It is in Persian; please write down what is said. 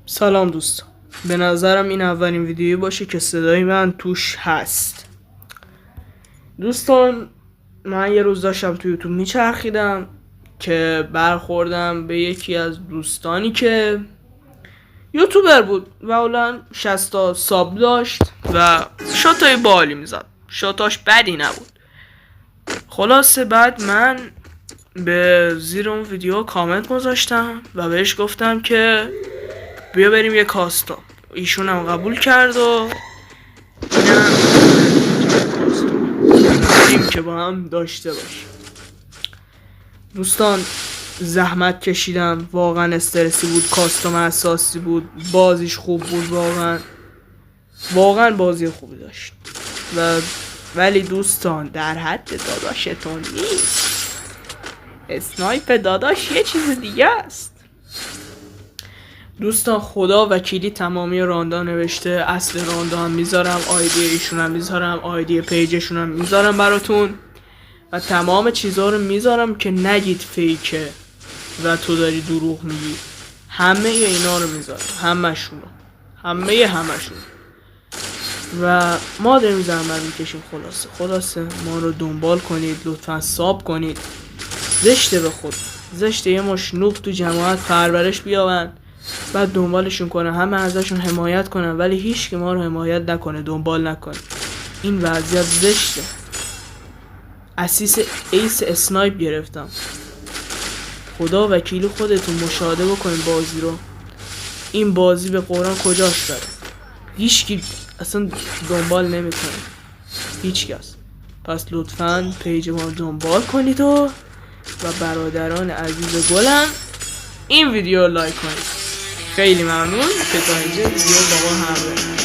سلام دوستان، به نظرم این اولین ویدیویی باشه که صدای من توش هست. دوستان، من یه روز داشتم تو یوتیوب میچرخیدم که برخوردم به یکی از دوستانی که یوتیوبر بود و اولا 60 تا ساب داشت و شاتای بالی میزد. شاتاش بدی نبود. خلاصه بعد من به زیر اون ویدیو کامنت گذاشتم و بهش گفتم که بیا بریم یه کاستوم. ایشون هم قبول کرد و بریم که با هم داشته باشیم. دوستان، زحمت کشیدم، واقعا استرسی بود، کاستوم اساسی بود، بازیش خوب بود، واقعا بازی خوبی داشت ولی دوستان در حد داداشتون نیست. اسنایپ داداش یه چیز دیگه است. دوستان، خدا وکیلی تمامی راندا نوشته، اصل راندا هم میذارم، آیدی ایشون هم میذارم، آیدی پیجشون هم میذارم براتون و تمام چیزها رو میذارم که نگید فیکه و تو داری دروغ میگی. همه اینا رو میذارم، همشون و ما داریم زحمت میکشیم. خلاصه ما رو دنبال کنید، لطفا ساب کنید. زشته یه مش نوب تو جماعت پرورش بیابن بعد دنبالشون کنه، همه ازشون حمایت کنن ولی هیچ که ما رو حمایت نکنه، دنبال نکنه. این وضعیت زشته. اسیس ایس اسنایپ گرفتم. خدا وکیلی خودتون مشاهده بکنید بازی رو. این بازی به قرآن کجاش داره؟ هیچکی اصلا دنبال نمیکنه، هیچکس. پس لطفاً پیج ما رو دنبال کنید و برادران عزیز گلم این ویدیو رو لایک کنید. خیلی ممنون که تا اینجا ویدیو با ما همراه